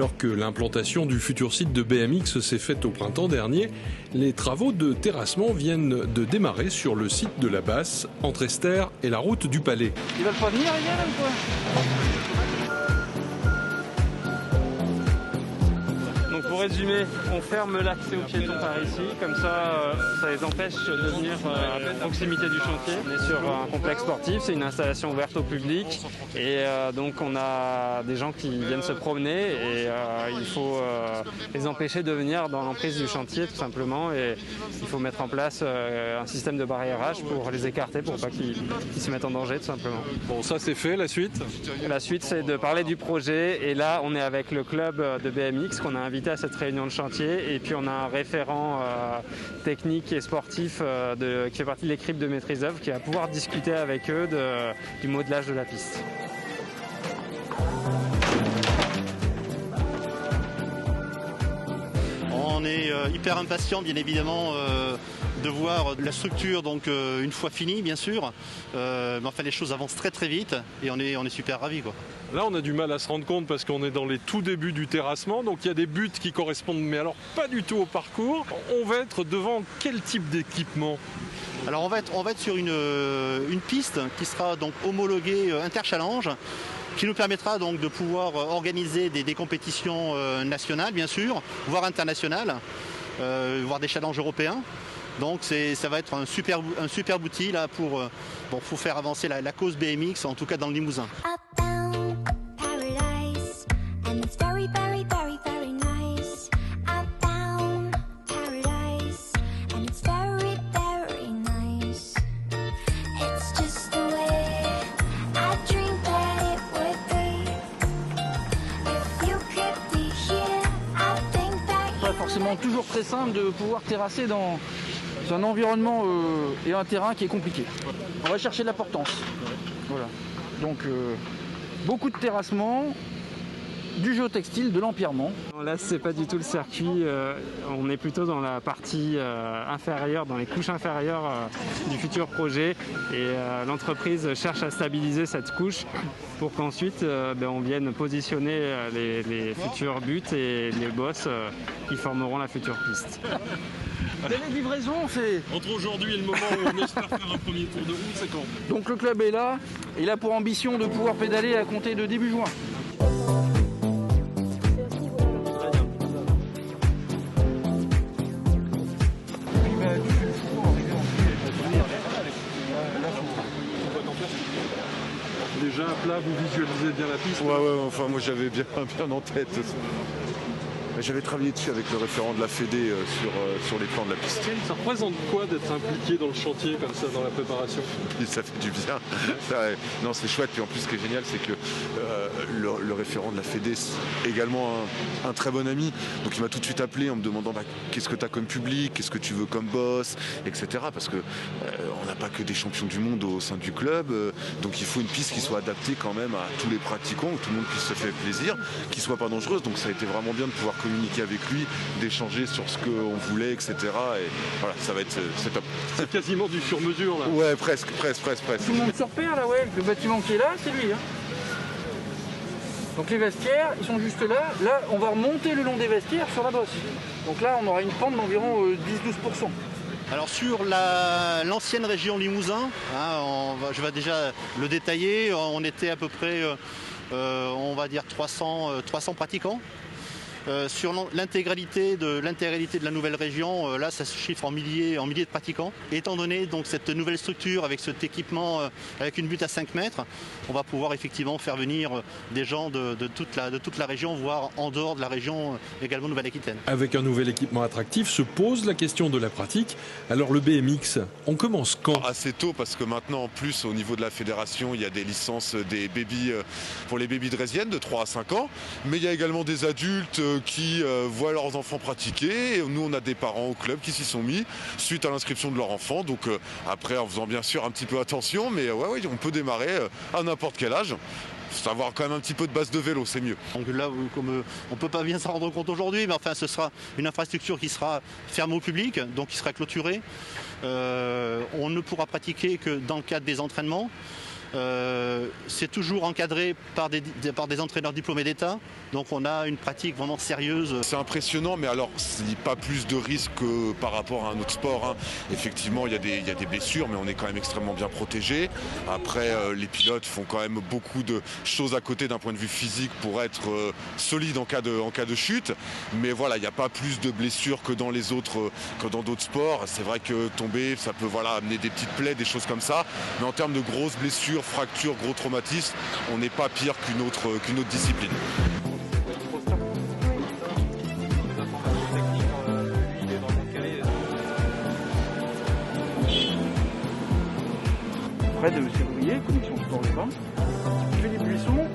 Alors que l'implantation du futur site de BMX s'est faite au printemps dernier, les travaux de terrassement viennent de démarrer sur le site de la Basse, entre Esther et la route du Palais. Ils veulent pas venir, les gars, ou quoi ? Donc pour résumer, on ferme l'accès aux piétons par ici, comme ça les empêche de venir à proximité du chantier. On est sur un complexe sportif, c'est une installation ouverte au public et donc on a des gens qui viennent se promener et il faut les empêcher de venir dans l'emprise du chantier tout simplement et il faut mettre en place un système de barriérage pour les écarter pour pas qu'ils se mettent en danger tout simplement. Bon, ça c'est fait, la suite ? La suite c'est de parler du projet et là on est avec le club de BMX qu'on a invité à cette réunion de chantier et puis on a un référent technique et sportif qui fait partie de l'équipe de maîtrise d'œuvre qui va pouvoir discuter avec eux du modelage de la piste. On est hyper impatient bien évidemment de voir la structure donc une fois finie bien sûr, mais enfin les choses avancent très très vite et on est super ravis quoi. Là, on a du mal à se rendre compte parce qu'on est dans les tout débuts du terrassement, donc il y a des buts qui correspondent, mais alors pas du tout au parcours. On va être devant quel type d'équipement ? Alors on va être sur une piste qui sera donc homologuée Interchallenge, qui nous permettra donc de pouvoir organiser des compétitions nationales bien sûr, voire internationales, voire des challenges européens. Donc ça va être un super outil là pour faire avancer la cause BMX, en tout cas dans le Limousin. Pas forcément toujours très simple de pouvoir terrasser dans un environnement et un terrain qui est compliqué. On va chercher de la portance. Voilà. Donc beaucoup de terrassement, du géotextile, de l'empierrement. Là, c'est pas du tout le circuit. On est plutôt dans la partie inférieure, dans les couches inférieures du futur projet. Et l'entreprise cherche à stabiliser cette couche pour qu'ensuite on vienne positionner les futurs buts et les bosses qui formeront la future piste. Délai de livraison, c'est... Entre aujourd'hui et le moment où on espère faire un premier tour de roue, c'est quand ? Donc le club est là, il a pour ambition de pouvoir pédaler à compter de début juin. Déjà à plat, vous visualisez bien la piste ? Ouais, enfin moi j'avais bien en tête. J'avais travaillé dessus avec le référent de la Fédé sur les plans de la piste. Ça représente quoi d'être impliqué dans le chantier comme ça, dans la préparation ? Ça fait du bien. Non, c'est chouette. Puis en plus, ce qui est génial, c'est que le référent de la Fédé, c'est également un très bon ami. Donc il m'a tout de suite appelé en me demandant qu'est-ce que tu as comme public, qu'est-ce que tu veux comme boss, etc. Parce que on n'a pas que des champions du monde au sein du club. Donc il faut une piste qui soit adaptée quand même à tous les pratiquants, que tout le monde puisse se faire plaisir, qui soit pas dangereuse. Donc ça a été vraiment bien de pouvoir communiquer avec lui, d'échanger sur ce qu'on voulait, etc. Et voilà, ça va être c'est top. C'est quasiment du sur-mesure là. Ouais, presque. Tout le monde se repère là, ouais. Le bâtiment qui est là, c'est lui. Hein. Donc les vestiaires, ils sont juste là. Là, on va remonter le long des vestiaires sur la bosse. Donc là, on aura une pente d'environ 10-12%. Alors sur l'ancienne région Limousin, je vais déjà le détailler, on était à peu près, on va dire 300 pratiquants. Sur l'intégralité de la nouvelle région, là ça se chiffre en milliers de pratiquants. Et étant donné donc cette nouvelle structure avec cet équipement avec une butte à 5 mètres, on va pouvoir effectivement faire venir des gens de toute la région, voire en dehors de la région également Nouvelle-Aquitaine. Avec un nouvel équipement attractif se pose la question de la pratique. Alors le BMX, on commence quand ? Assez tôt, parce que maintenant en plus au niveau de la fédération il y a des licences des bébés pour les bébés draisiennes de 3 à 5 ans, mais il y a également des adultes qui voient leurs enfants pratiquer. Et nous on a des parents au club qui s'y sont mis suite à l'inscription de leur enfant, donc après en faisant bien sûr un petit peu attention, mais ouais on peut démarrer à n'importe quel âge. Savoir quand même un petit peu de base de vélo, c'est mieux. Donc là, comme on ne peut pas bien s'en rendre compte aujourd'hui, mais enfin ce sera une infrastructure qui sera fermée au public, donc qui sera clôturée. On ne pourra pratiquer que dans le cadre des entraînements. C'est toujours encadré par des entraîneurs diplômés d'État. Donc on a une pratique vraiment sérieuse. C'est impressionnant, mais alors c'est pas plus de risque que par rapport à un autre sport, hein. Effectivement, il y a des blessures, mais on est quand même extrêmement bien protégé. Après, les pilotes font quand même beaucoup de choses à côté d'un point de vue physique pour être solides en cas de chute. Mais voilà, il n'y a pas plus de blessures que dans d'autres sports. C'est vrai que tomber, ça peut amener des petites plaies, des choses comme ça. Mais en termes de grosses blessures, fractures, gros traumatismes, on n'est pas pire qu'une autre discipline. Près de février, commission sport de femmes. Je fais des buissons,